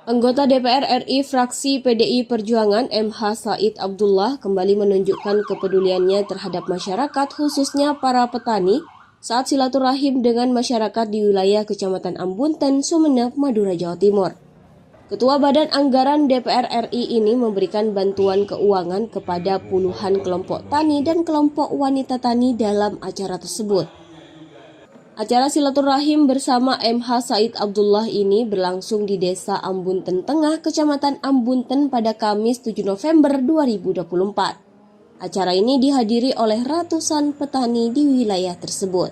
Anggota DPR RI fraksi PDI Perjuangan MH Said Abdullah kembali menunjukkan kepeduliannya terhadap masyarakat khususnya para petani saat silaturahim dengan masyarakat di wilayah Kecamatan Ambunten, Sumeneb, Madura, Jawa Timur. Ketua Badan Anggaran DPR RI ini memberikan bantuan keuangan kepada puluhan kelompok tani dan kelompok wanita tani dalam acara tersebut. Acara silaturahim bersama MH Said Abdullah ini berlangsung di Desa Ambunten Tengah, Kecamatan Ambunten pada Kamis 7 November 2024. Acara ini dihadiri oleh ratusan petani di wilayah tersebut.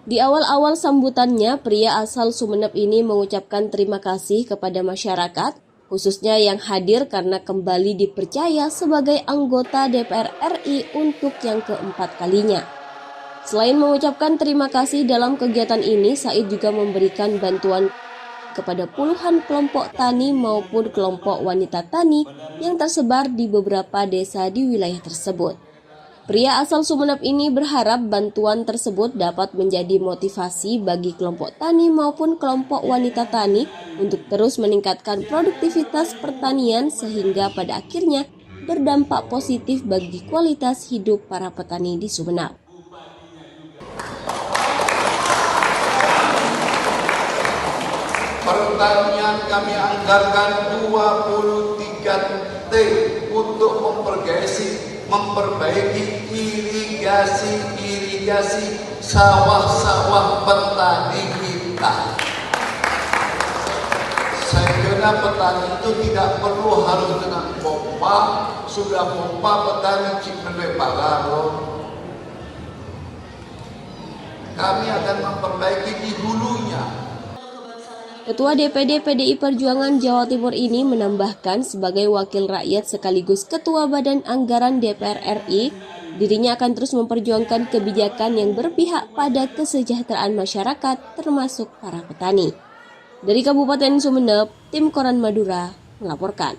Di awal-awal sambutannya, pria asal Sumeneb ini mengucapkan terima kasih kepada masyarakat, khususnya yang hadir karena kembali dipercaya sebagai anggota DPR RI untuk yang keempat kalinya. Selain mengucapkan terima kasih dalam kegiatan ini, Said juga memberikan bantuan kepada puluhan kelompok tani maupun kelompok wanita tani yang tersebar di beberapa desa di wilayah tersebut. Pria asal Sumeneb ini berharap bantuan tersebut dapat menjadi motivasi bagi kelompok tani maupun kelompok wanita tani untuk terus meningkatkan produktivitas pertanian sehingga pada akhirnya berdampak positif bagi kualitas hidup para petani di Sumeneb. Pertanian kami anggarkan 23T untuk memperbaiki irigasi sawah-sawah petani kita. Saya kira petani itu tidak perlu harus dengan pompa, sudah pompa petani Cipinang Balaro. Kami akan memperbaiki di hulunya. Ketua DPD PDI Perjuangan Jawa Timur ini menambahkan sebagai wakil rakyat sekaligus Ketua Badan Anggaran DPR RI, dirinya akan terus memperjuangkan kebijakan yang berpihak pada kesejahteraan masyarakat termasuk para petani. Dari Kabupaten Sumeneb, Tim Koran Madura melaporkan.